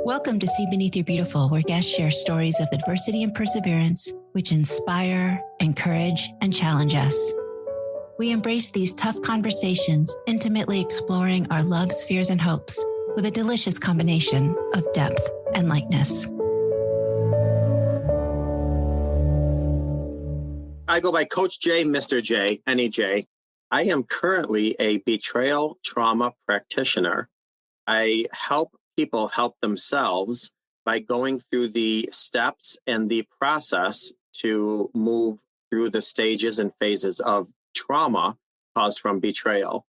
Welcome to See Beneath Your Beautiful, where guests share stories of adversity and perseverance, which inspire, encourage, and challenge us. We embrace these tough conversations, intimately exploring our loves, fears, and hopes with a delicious combination of depth and lightness. I go by Coach J, Mr. J, Any J. I am currently a betrayal trauma practitioner. I help people help themselves by going through the steps and the process to move through the stages and phases of trauma caused from betrayal.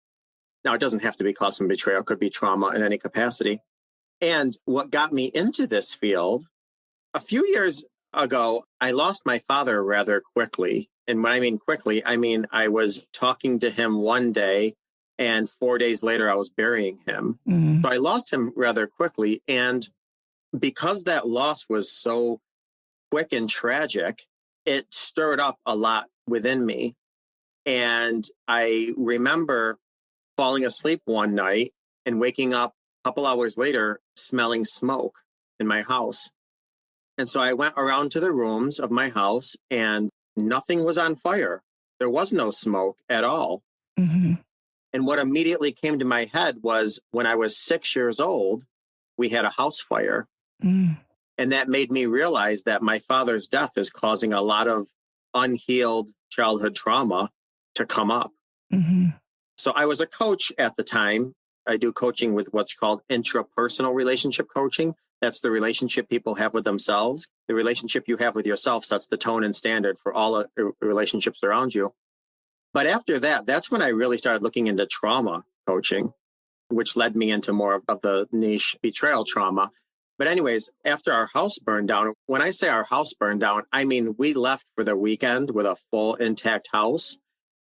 Now, it doesn't have to be caused from betrayal. It could be trauma in any capacity. And what got me into this field, a few years ago, I lost my father rather quickly. And when I mean quickly, I mean I was talking to him one day, and 4 days later, I was burying him. So I lost him rather quickly. And because that loss was so quick and tragic, it stirred up a lot within me. And I remember falling asleep one night and waking up a couple hours later, smelling smoke in my house. And so I went around to the rooms of my house and nothing was on fire. There was no smoke at all. Mm-hmm. And what immediately came to my head was when I was 6 years old, we had a house fire. And that made me realize that my father's death is causing a lot of unhealed childhood trauma to come up. So I was a coach at the time. I do coaching with what's called intrapersonal relationship coaching. That's the relationship people have with themselves. The relationship you have with yourself sets the tone and standard for all relationships around you. But after that, that's when I really started looking into trauma coaching, which led me into more of the niche betrayal trauma. But anyways, after our house burned down, when I say our house burned down, I mean, we left for the weekend with a full intact house.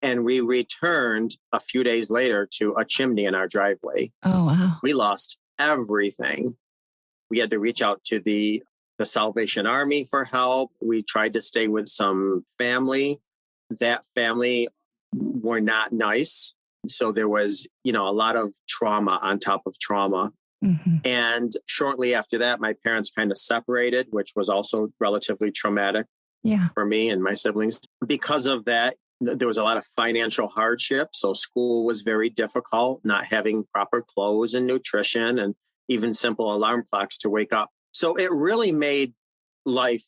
And we returned a few days later to a chimney in our driveway. Oh, wow. We lost everything. We had to reach out to the Salvation Army for help. We tried to stay with some family. That family were not nice. So there was, a lot of trauma on top of trauma. And shortly after that, my parents kind of separated, which was also relatively traumatic for me and my siblings. Because of that, there was a lot of financial hardship. So school was very difficult, not having proper clothes and nutrition and even simple alarm clocks to wake up. So it really made life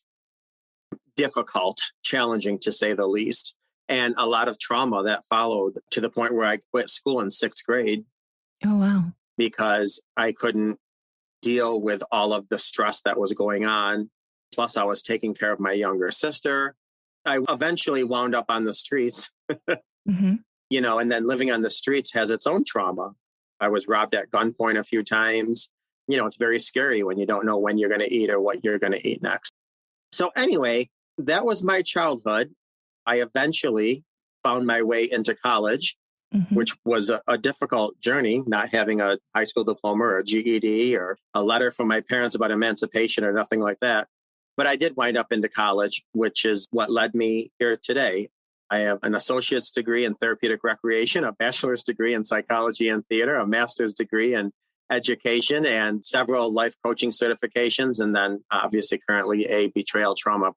difficult, challenging to say the least. And a lot of trauma that followed to the point where I quit school in 6th grade. Oh, wow. Because I couldn't deal with all of the stress that was going on. Plus, I was taking care of my younger sister. I eventually wound up on the streets, and then living on the streets has its own trauma. I was robbed at gunpoint a few times. It's very scary when you don't know when you're going to eat or what you're going to eat next. So anyway, that was my childhood. I eventually found my way into college, which was a difficult journey, not having a high school diploma or a GED or a letter from my parents about emancipation or nothing like that. But I did wind up into college, which is what led me here today. I have an associate's degree in therapeutic recreation, a bachelor's degree in psychology and theater, a master's degree in education, and several life coaching certifications. And then obviously currently a betrayal trauma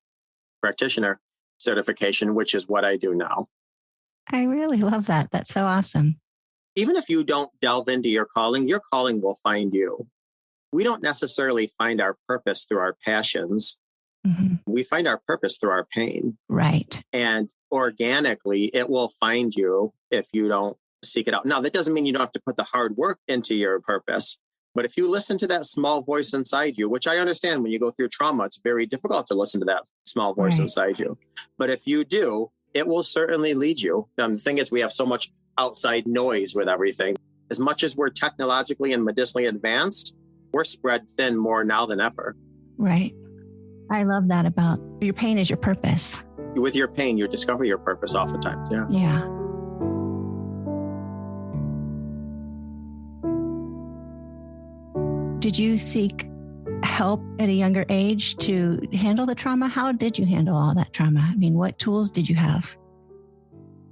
practitioner certification, which is what I do now. I really love that. That's so awesome. Even if you don't delve into your calling will find you. We don't necessarily find our purpose through our passions. We find our purpose through our pain. Right. And organically, it will find you if you don't seek it out. Now, that doesn't mean you don't have to put the hard work into your purpose. But if you listen to that small voice inside you, which I understand when you go through trauma, it's very difficult to listen to that small voice inside you. But if you do, it will certainly lead you. The thing is, we have so much outside noise with everything. As much as we're technologically and medicinally advanced, we're spread thin more now than ever. Right. I love that about your pain is your purpose. With your pain, you discover your purpose oftentimes. Yeah. Yeah. Did you seek help at a younger age to handle the trauma? How did you handle all that trauma? I mean, what tools did you have?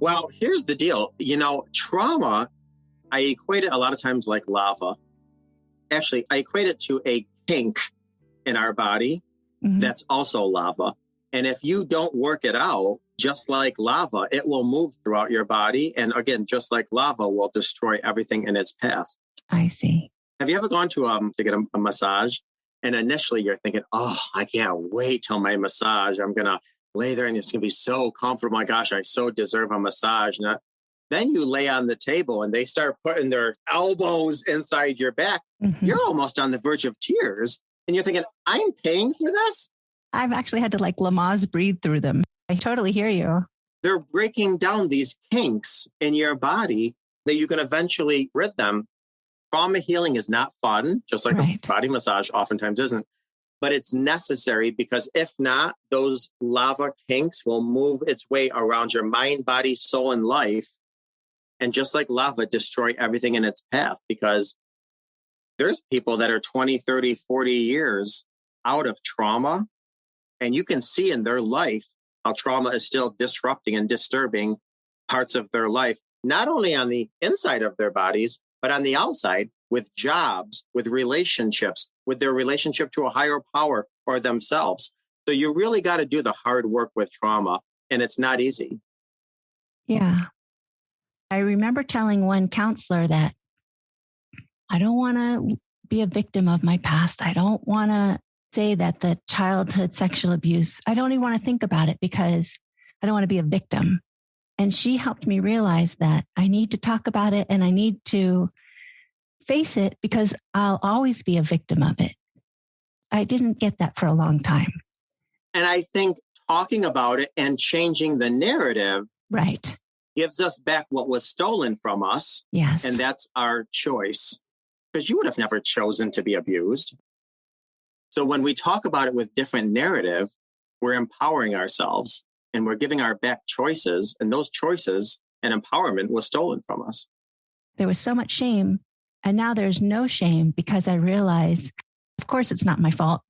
Well, here's the deal. Trauma, I equate it a lot of times like lava. Actually, I equate it to a kink in our body, that's also lava. And if you don't work it out, just like lava, it will move throughout your body. And again, just like lava will destroy everything in its path. I see. Have you ever gone to get a massage? And initially you're thinking, oh, I can't wait till my massage. I'm going to lay there and it's going to be so comfortable. My gosh, I so deserve a massage. And then you lay on the table and they start putting their elbows inside your back. You're almost on the verge of tears. And you're thinking, I'm paying for this? I've actually had to like Lamaze breathe through them. I totally hear you. They're breaking down these kinks in your body that you can eventually rid them. Trauma healing is not fun, just like a body massage oftentimes isn't, but it's necessary because if not, those lava kinks will move its way around your mind, body, soul, and life. And just like lava, destroy everything in its path because there's people that are 20, 30, 40 years out of trauma. And you can see in their life how trauma is still disrupting and disturbing parts of their life, not only on the inside of their bodies, but on the outside with jobs, with relationships, with their relationship to a higher power or themselves. So you really got to do the hard work with trauma, and it's not easy. Yeah. I remember telling one counselor that I don't want to be a victim of my past. I don't want to say that the childhood sexual abuse, I don't even want to think about it because I don't want to be a victim. And she helped me realize that I need to talk about it and I need to face it because I'll always be a victim of it. I didn't get that for a long time. And I think talking about it and changing the narrative gives us back what was stolen from us. Yes. And that's our choice because you would have never chosen to be abused. So when we talk about it with different narrative, we're empowering ourselves and we're giving our back choices, and those choices and empowerment was stolen from us. There was so much shame, and now there's no shame because I realize, of course, it's not my fault,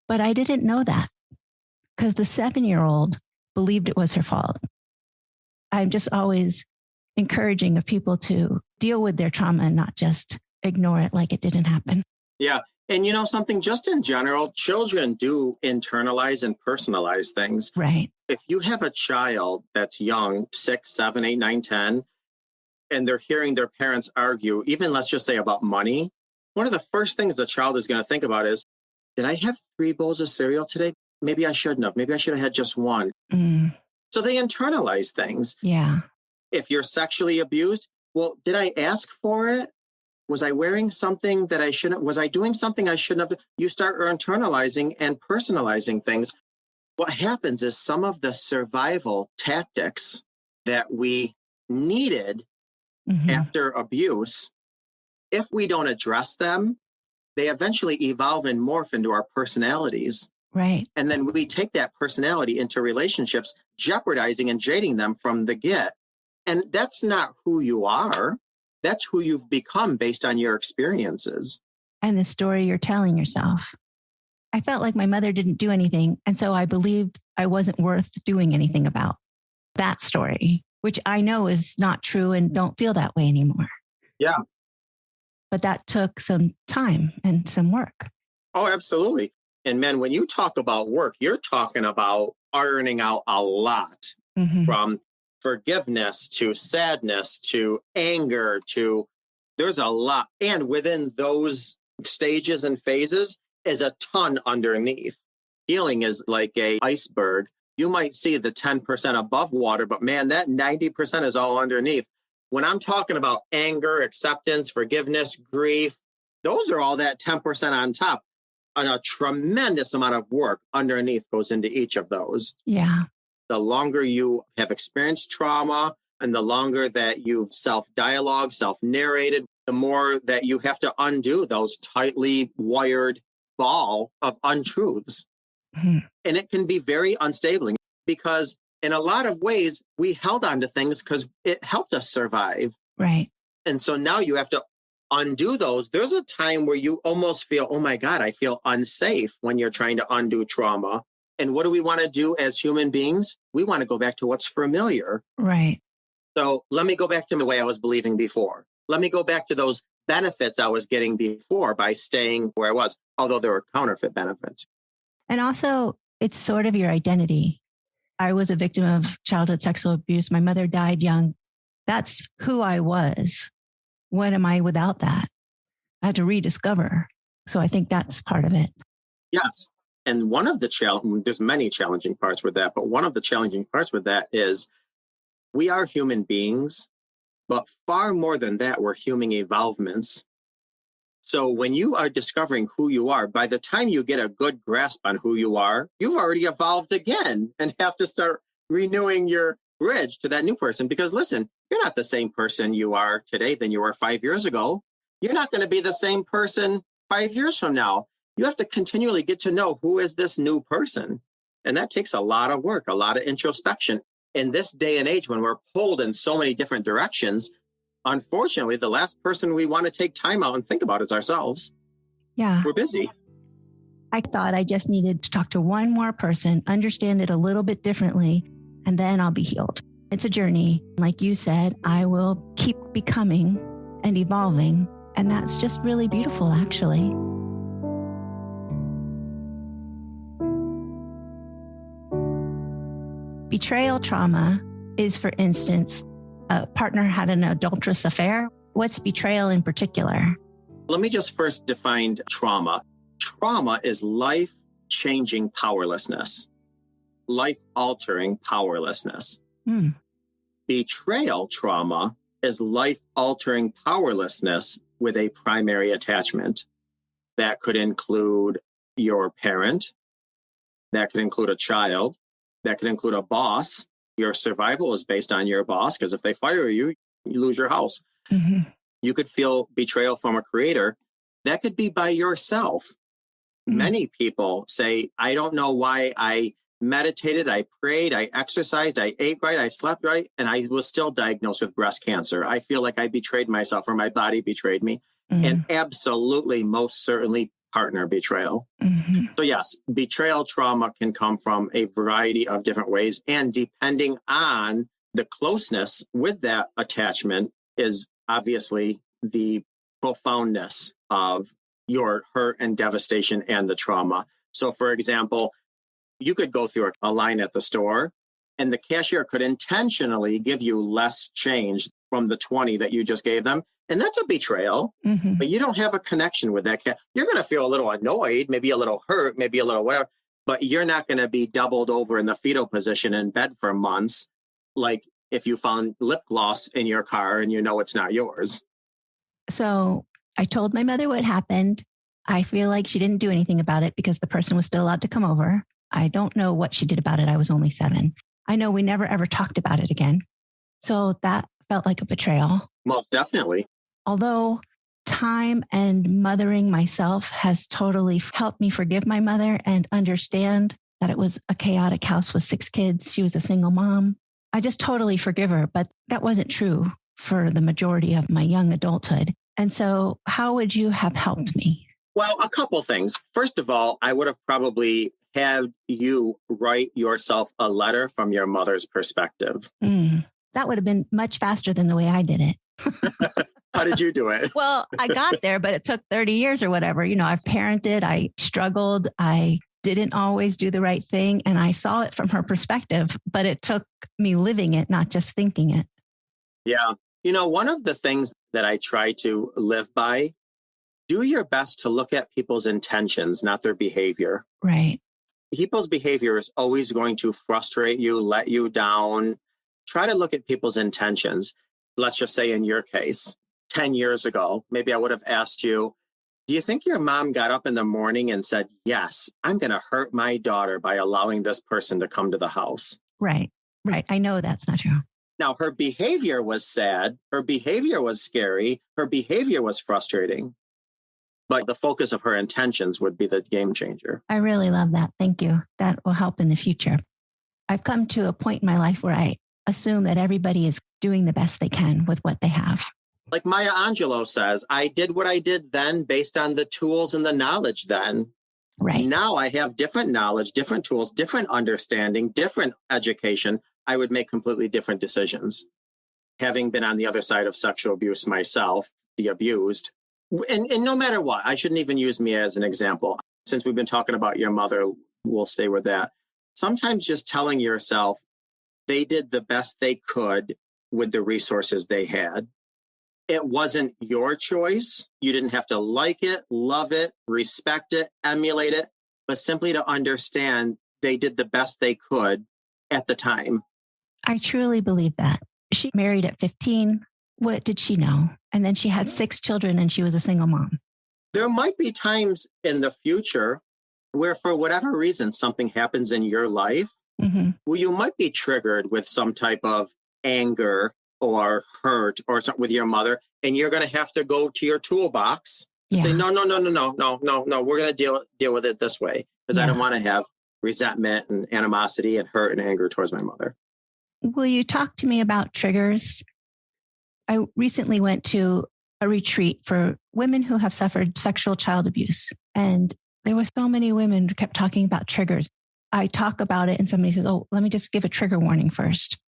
but I didn't know that because the 7-year-old believed it was her fault. I'm just always encouraging of people to deal with their trauma and not just ignore it like it didn't happen. Yeah. And you know something, just in general, children do internalize and personalize things. Right. If you have a child that's young, 6, 7, 8, 9, 10, and they're hearing their parents argue, even let's just say about money, one of the first things the child is going to think about is, did I have 3 bowls of cereal today? Maybe I shouldn't have. Maybe I should have had just one. So they internalize things. Yeah. If you're sexually abused, well, did I ask for it? Was I wearing something that I shouldn't? Was I doing something I shouldn't have? You start internalizing and personalizing things. What happens is some of the survival tactics that we needed after abuse, if we don't address them, they eventually evolve and morph into our personalities. Right. And then we take that personality into relationships, jeopardizing and jading them from the get. And that's not who you are. That's who you've become based on your experiences. And the story you're telling yourself. I felt like my mother didn't do anything. And so I believed I wasn't worth doing anything about that story, which I know is not true and don't feel that way anymore. Yeah. But that took some time and some work. Oh, absolutely. And man, when you talk about work, you're talking about ironing out a lot from forgiveness to sadness to anger to there's a lot. And within those stages and phases is a ton underneath. Healing is like a iceberg. You might see the 10% above water, but man, that 90% is all underneath. When I'm talking about anger, acceptance, forgiveness, grief, those are all that 10% on top. And a tremendous amount of work underneath goes into each of those. Yeah. The longer you have experienced trauma and the longer that you've self-dialogue, self-narrated, the more that you have to undo those tightly wired ball of untruths. And it can be very unstable because in a lot of ways, we held on to things because it helped us survive. Right. And so now you have to undo those. There's a time where you almost feel, oh my God, I feel unsafe when you're trying to undo trauma. And what do we want to do as human beings? We want to go back to what's familiar. Right. So let me go back to the way I was believing before. Let me go back to those benefits I was getting before by staying where I was, although there were counterfeit benefits. And also, it's sort of your identity. I was a victim of childhood sexual abuse. My mother died young. That's who I was. What am I without that? I had to rediscover. So I think that's part of it. Yes. And one of the there's many challenging parts with that, but one of the challenging parts with that is we are human beings, but far more than that, we're human evolvements. So when you are discovering who you are, by the time you get a good grasp on who you are, you've already evolved again and have to start renewing your bridge to that new person. Because listen, you're not the same person you are today than you were 5 years ago. You're not going to be the same person 5 years from now. You have to continually get to know who is this new person. And that takes a lot of work, a lot of introspection. In this day and age, when we're pulled in so many different directions, unfortunately, the last person we want to take time out and think about is ourselves. Yeah. We're busy. I thought I just needed to talk to one more person, understand it a little bit differently, and then I'll be healed. It's a journey. Like you said, I will keep becoming and evolving. And that's just really beautiful, actually. Betrayal trauma is, for instance, a partner had an adulterous affair. What's betrayal in particular? Let me just first define trauma. Trauma is life-changing powerlessness, life-altering powerlessness. Betrayal trauma is life-altering powerlessness with a primary attachment. That could include your parent. That could include a child. That could include a boss. Your survival is based on your boss, because if they fire you, you lose your house. Mm-hmm. You could feel betrayal from a creator. That could be by yourself. Many people say, I don't know why I meditated, I prayed, I exercised, I ate right, I slept right, and I was still diagnosed with breast cancer. I feel like I betrayed myself, or my body betrayed me. And absolutely, most certainly, partner betrayal. So yes, betrayal trauma can come from a variety of different ways. And depending on the closeness with that attachment is obviously the profoundness of your hurt and devastation and the trauma. So for example, you could go through a line at the store and the cashier could intentionally give you less change from the 20 that you just gave them. And that's a betrayal, but you don't have a connection with that cat. You're going to feel a little annoyed, maybe a little hurt, maybe a little whatever, but you're not going to be doubled over in the fetal position in bed for months. Like if you found lip gloss in your car and you know it's not yours. So I told my mother what happened. I feel like she didn't do anything about it because the person was still allowed to come over. I don't know what she did about it. I was only 7. I know we never ever talked about it again. So that felt like a betrayal. Most definitely. Although time and mothering myself has totally helped me forgive my mother and understand that it was a chaotic house with 6 kids. She was a single mom. I just totally forgive her, but that wasn't true for the majority of my young adulthood. And so how would you have helped me? Well, a couple things. First of all, I would have probably had you write yourself a letter from your mother's perspective. That would have been much faster than the way I did it. How did you do it? Well, I got there, but it took 30 years or whatever. You know, I've parented, I struggled, I didn't always do the right thing. And I saw it from her perspective, but it took me living it, not just thinking it. Yeah. You know, one of the things that I try to live by, do your best to look at people's intentions, not their behavior. Right. People's behavior is always going to frustrate you, let you down. Try to look at people's intentions. Let's just say in your case, 10 years ago, maybe I would have asked you, do you think your mom got up in the morning and said, yes, I'm going to hurt my daughter by allowing this person to come to the house? Right. Right. I know that's not true. Now, her behavior was sad. Her behavior was scary. Her behavior was frustrating. But the focus of her intentions would be the game changer. I really love that. Thank you. That will help in the future. I've come to a point in my life where I assume that everybody is doing the best they can with what they have. Like Maya Angelou says, I did what I did then based on the tools and the knowledge then. Right. Now I have different knowledge, different tools, different understanding, different education. I would make completely different decisions. Having been on the other side of sexual abuse myself, the abused, And no matter what, I shouldn't even use me as an example. Since we've been talking about your mother, we'll stay with that. Sometimes just telling yourself they did the best they could with the resources they had. It wasn't your choice. You didn't have to like it, love it, respect it, emulate it, but simply to understand they did the best they could at the time. I truly believe that. She married at 15. What did she know? And then she had 6 children and she was a single mom. There might be times in the future where, for whatever reason, something happens in your life where you might be triggered with some type of anger or hurt or something with your mother. And you're going to have to go to your toolbox and say, no. We're going to deal with it this way because I don't want to have resentment and animosity and hurt and anger towards my mother. Will you talk to me about triggers? I recently went to a retreat for women who have suffered sexual child abuse. And there were so many women who kept talking about triggers. I talk about it and somebody says, oh, let me just give a trigger warning first.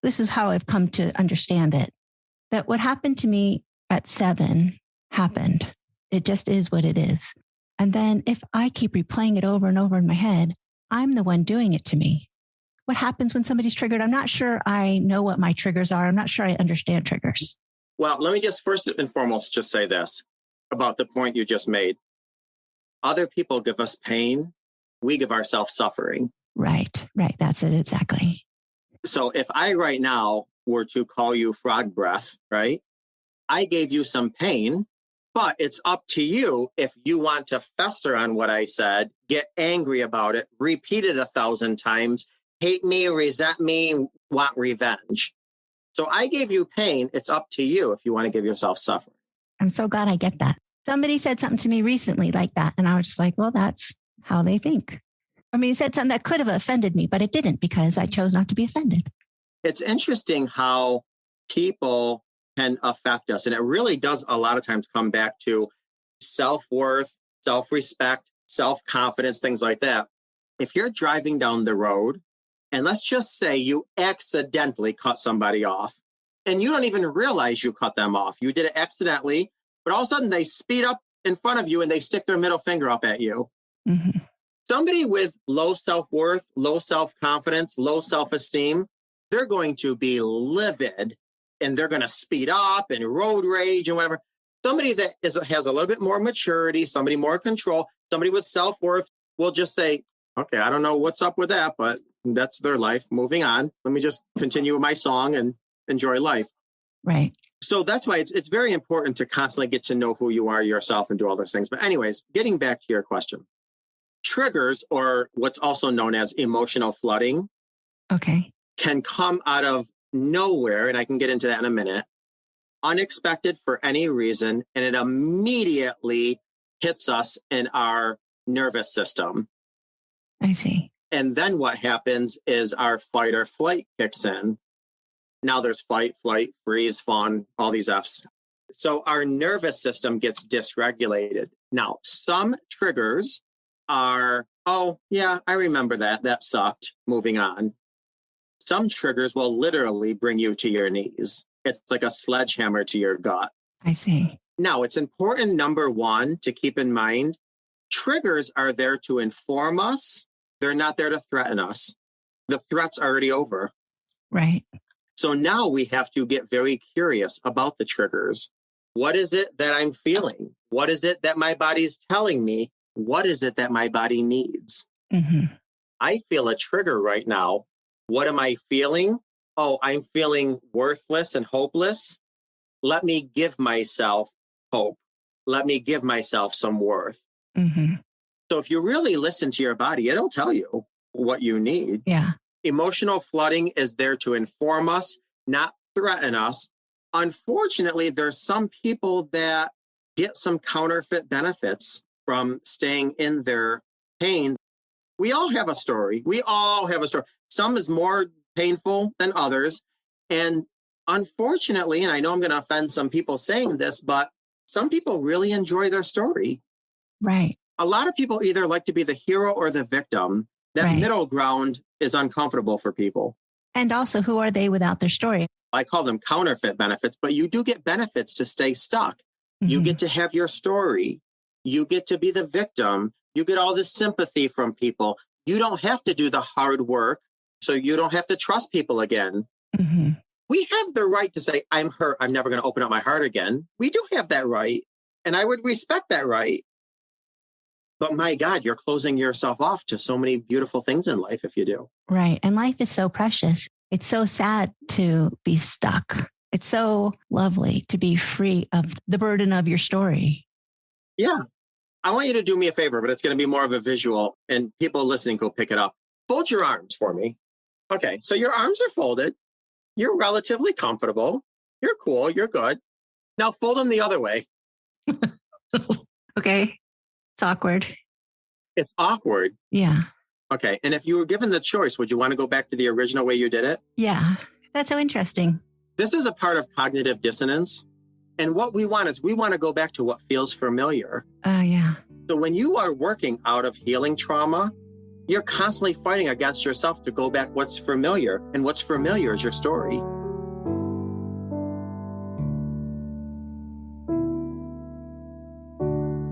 This is how I've come to understand it. That what happened to me at 7 happened. It just is what it is. And then if I keep replaying it over and over in my head, I'm the one doing it to me. What happens when somebody's triggered? I'm not sure I know what my triggers are. I'm not sure I understand triggers. Well, let me just first and foremost just say this about the point you just made. Other people give us pain. We give ourselves suffering. Right. That's it. Exactly. So if I right now were to call you frog breath, right? I gave you some pain, but it's up to you if you want to fester on what I said, get angry about it, repeat it 1,000 times, hate me, resent me, want revenge. So I gave you pain. It's up to you if you want to give yourself suffering. I'm so glad I get that. Somebody said something to me recently like that. And I was just like, well, that's how they think. I mean, he said something that could have offended me, but it didn't because I chose not to be offended. It's interesting how people can affect us. And it really does a lot of times come back to self-worth, self-respect, self-confidence, things like that. If you're driving down the road, and let's just say you accidentally cut somebody off and you don't even realize you cut them off. You did it accidentally, but all of a sudden they speed up in front of you and they stick their middle finger up at you. Somebody with low self-worth, low self-confidence, low self-esteem, they're going to be livid and they're going to speed up and road rage and whatever. Somebody that has a little bit more maturity, somebody more control, somebody with self-worth will just say, okay, I don't know what's up with that, but that's their life. Moving on. Let me just continue with my song and enjoy life. Right. So that's why it's very important to constantly get to know who you are yourself and do all those things. But anyways, getting back to your question, triggers, or what's also known as emotional flooding, can come out of nowhere. And I can get into that in a minute. Unexpected for any reason. And it immediately hits us in our nervous system. I see. And then what happens is our fight or flight kicks in. Now there's fight, flight, freeze, fawn, all these Fs. So our nervous system gets dysregulated. Now, some triggers are, oh, yeah, I remember that. That sucked. Moving on. Some triggers will literally bring you to your knees. It's like a sledgehammer to your gut. I see. Now, it's important, number one, to keep in mind, triggers are there to inform us. They're not there to threaten us. The threat's already over. Right. So now we have to get very curious about the triggers. What is it that I'm feeling? What is it that my body's telling me? What is it that my body needs? I feel a trigger right now. What am I feeling? Oh, I'm feeling worthless and hopeless. Let me give myself hope. Let me give myself some worth. So if you really listen to your body, it'll tell you what you need. Yeah. Emotional flooding is there to inform us, not threaten us. Unfortunately, there's some people that get some counterfeit benefits from staying in their pain. We all have a story. Some is more painful than others. And unfortunately, and I know I'm going to offend some people saying this, but some people really enjoy their story. Right. A lot of people either like to be the hero or the victim. That middle ground is uncomfortable for people. And also, who are they without their story? I call them counterfeit benefits, but you do get benefits to stay stuck. You get to have your story. You get to be the victim. You get all this sympathy from people. You don't have to do the hard work, so you don't have to trust people again. Mm-hmm. We have the right to say, I'm hurt. I'm never going to open up my heart again. We do have that right. And I would respect that right. But my God, you're closing yourself off to so many beautiful things in life if you do. Right. And life is so precious. It's so sad to be stuck. It's so lovely to be free of the burden of your story. Yeah. I want you to do me a favor, but it's going to be more of a visual, and people listening go pick it up. Fold your arms for me. Okay. So your arms are folded. You're relatively comfortable. You're cool. You're good. Now fold them the other way. Okay. It's awkward. It's awkward. Yeah. Okay. And if you were given the choice, would you want to go back to the original way you did it? Yeah. That's so interesting. This is a part of cognitive dissonance. And what we want is we want to go back to what feels familiar. Yeah. So when you are working out of healing trauma, you're constantly fighting against yourself to go back what's familiar. And what's familiar is your story.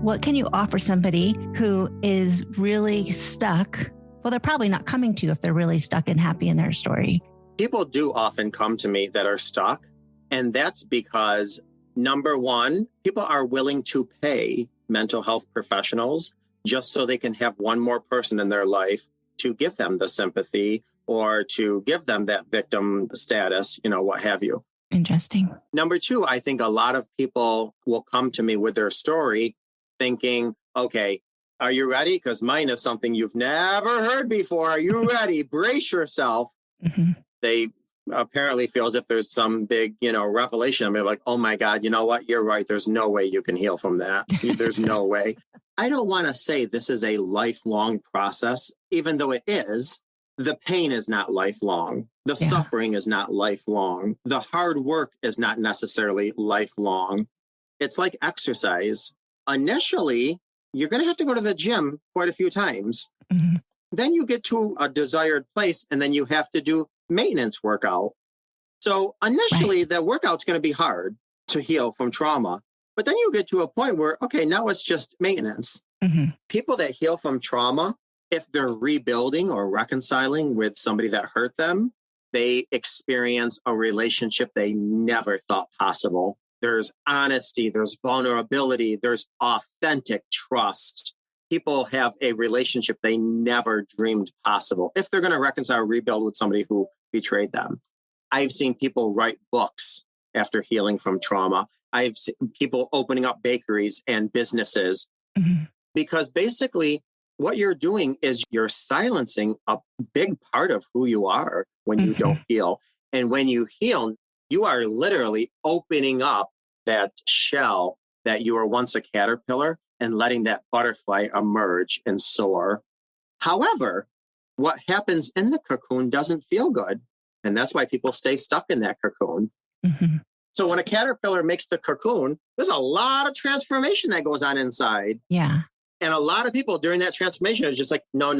What can you offer somebody who is really stuck? Well, they're probably not coming to you if they're really stuck and happy in their story. People do often come to me that are stuck. And that's because, number one, people are willing to pay mental health professionals just so they can have one more person in their life to give them the sympathy or to give them that victim status, what have you. Interesting. Number two, I think a lot of people will come to me with their story thinking, okay, are you ready? Because mine is something you've never heard before. Are you ready? Brace yourself. Mm-hmm. They apparently feel as if there's some big, revelation. They're like, oh my God, you know what? You're right. There's no way you can heal from that. There's no way. I don't want to say this is a lifelong process, even though it is. The pain is not lifelong. The suffering is not lifelong. The hard work is not necessarily lifelong. It's like exercise. Initially, you're going to have to go to the gym quite a few times. Mm-hmm. Then you get to a desired place, and then you have to do maintenance workout. So initially, the workout's going to be hard to heal from trauma. But then you get to a point where, okay, now it's just maintenance. Mm-hmm. People that heal from trauma, if they're rebuilding or reconciling with somebody that hurt them, they experience a relationship they never thought possible. There's honesty, there's vulnerability, there's authentic trust. People have a relationship they never dreamed possible if they're going to reconcile or rebuild with somebody who betrayed them. I've seen people write books after healing from trauma. I've seen people opening up bakeries and businesses because basically what you're doing is you're silencing a big part of who you are when you don't heal. And when you heal, you are literally opening up that shell that you were once a caterpillar and letting that butterfly emerge and soar. However, what happens in the cocoon doesn't feel good. And that's why people stay stuck in that cocoon. Mm-hmm. So when a caterpillar makes the cocoon, there's a lot of transformation that goes on inside. Yeah. And a lot of people during that transformation is just like, no,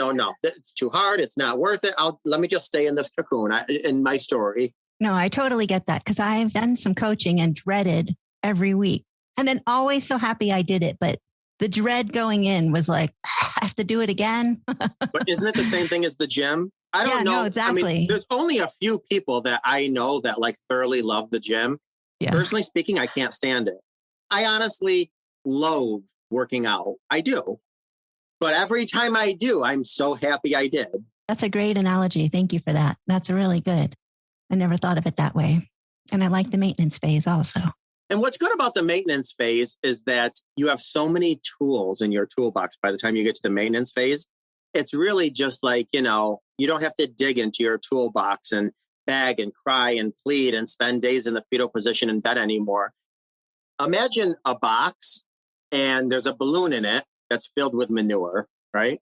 it's too hard. It's not worth it. Let me just stay in this cocoon in my story. No, I totally get that because I've done some coaching and dreaded every week and then always so happy I did it. But the dread going in was like, I have to do it again. But isn't it the same thing as the gym? I don't know. No, exactly. I mean, there's only a few people that I know that like thoroughly love the gym. Yeah. Personally speaking, I can't stand it. I honestly loathe working out. I do. But every time I do, I'm so happy I did. That's a great analogy. Thank you for that. That's really good. I never thought of it that way. And I like the maintenance phase also. And what's good about the maintenance phase is that you have so many tools in your toolbox by the time you get to the maintenance phase. It's really just like, you don't have to dig into your toolbox and beg and cry and plead and spend days in the fetal position in bed anymore. Imagine a box and there's a balloon in it that's filled with manure, right?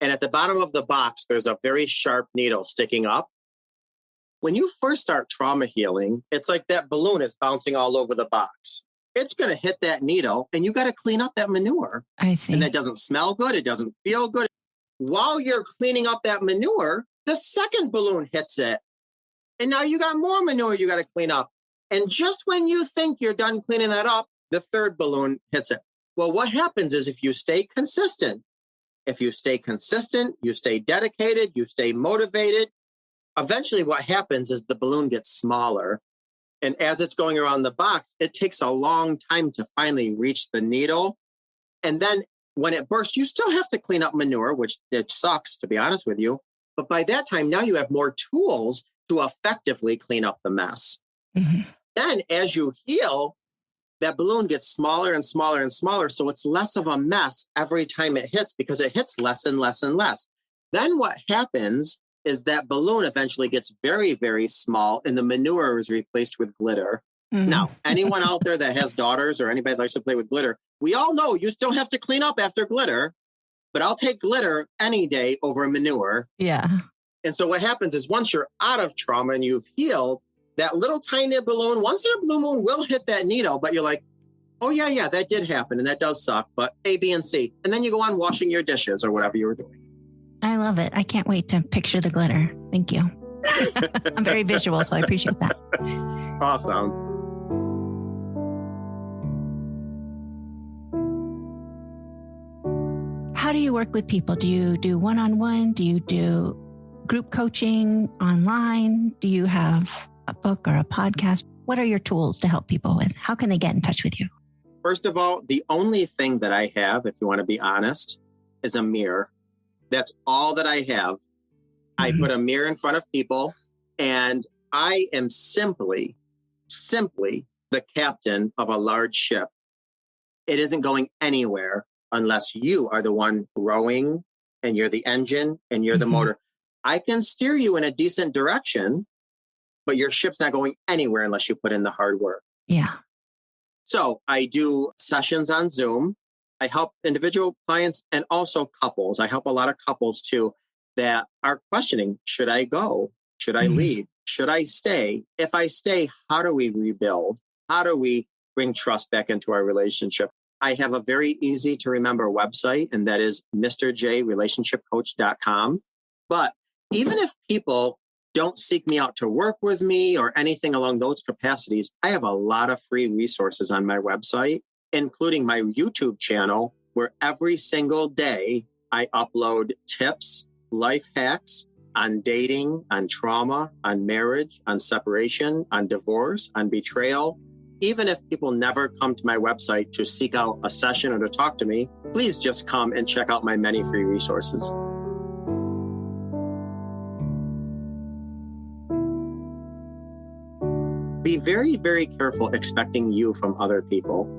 And at the bottom of the box, there's a very sharp needle sticking up. When you first start trauma healing, it's like that balloon is bouncing all over the box. It's going to hit that needle and you got to clean up that manure. I see. And that doesn't smell good. It doesn't feel good. While you're cleaning up that manure, the second balloon hits it. And now you got more manure you got to clean up. And just when you think you're done cleaning that up, the third balloon hits it. Well, what happens is if you stay consistent, you stay dedicated, you stay motivated, eventually what happens is the balloon gets smaller. And as it's going around the box, it takes a long time to finally reach the needle. And then when it bursts, you still have to clean up manure, which it sucks, to be honest with you. But by that time, now you have more tools to effectively clean up the mess. Mm-hmm. Then as you heal, that balloon gets smaller and smaller and smaller. So it's less of a mess every time it hits because it hits less and less and less. Then what happens is that balloon eventually gets very, very small and the manure is replaced with glitter. Mm-hmm. Now, anyone out there that has daughters or anybody that likes to play with glitter, we all know you still have to clean up after glitter, but I'll take glitter any day over manure. Yeah. And so what happens is once you're out of trauma and you've healed, that little tiny balloon, once in a blue moon will hit that needle, but you're like, oh yeah, that did happen. And that does suck, but A, B, and C. And then you go on washing your dishes or whatever you were doing. I love it. I can't wait to picture the glitter. Thank you. I'm very visual, so I appreciate that. Awesome. How do you work with people? Do you do one-on-one? Do you do group coaching online? Do you have a book or a podcast? What are your tools to help people with? How can they get in touch with you? First of all, the only thing that I have, if you want to be honest, is a mirror. That's all that I have. I put a mirror in front of people and I am simply the captain of a large ship. It isn't going anywhere unless you are the one rowing and you're the engine and you're the motor. I can steer you in a decent direction, but your ship's not going anywhere unless you put in the hard work. Yeah. So I do sessions on Zoom. I help individual clients and also couples. I help a lot of couples too that are questioning, should I go? Should I leave? Should I stay? If I stay, how do we rebuild? How do we bring trust back into our relationship? I have a very easy to remember website, and that is mrjrelationshipcoach.com. But even if people don't seek me out to work with me or anything along those capacities, I have a lot of free resources on my website, including my YouTube channel, where every single day I upload tips, life hacks on dating, on trauma, on marriage, on separation, on divorce, on betrayal. Even if people never come to my website to seek out a session or to talk to me, please just come and check out my many free resources. Be very, very careful expecting you from other people.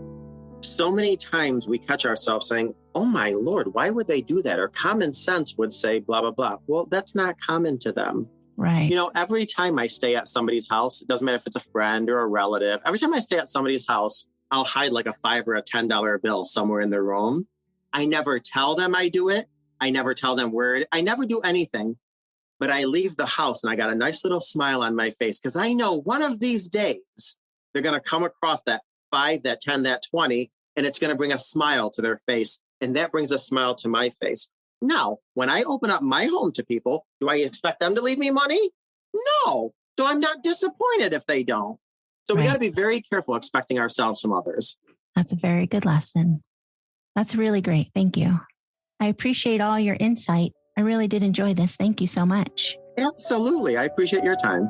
So many times we catch ourselves saying, oh my Lord, why would they do that? Or common sense would say blah, blah, blah. Well, that's not common to them. Right. You know, every time I stay at somebody's house, it doesn't matter if it's a friend or a relative. Every time I stay at somebody's house, I'll hide like a $5 or a $10 bill somewhere in their room. I never tell them I do it. I never tell them where I never do anything. But I leave the house and I got a nice little smile on my face because I know one of these days they're going to come across that 5, that 10, that 20, and it's going to bring a smile to their face. And that brings a smile to my face. Now, when I open up my home to people, do I expect them to leave me money? No. So I'm not disappointed if they don't. So we got to be very careful expecting ourselves from others. That's a very good lesson. That's really great. Thank you. I appreciate all your insight. I really did enjoy this. Thank you so much. Absolutely. I appreciate your time.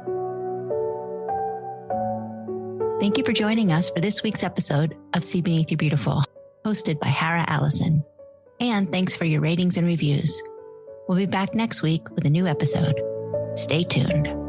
Thank you for joining us for this week's episode of See Beneath Your Beautiful, hosted by Hara Allison. And thanks for your ratings and reviews. We'll be back next week with a new episode. Stay tuned.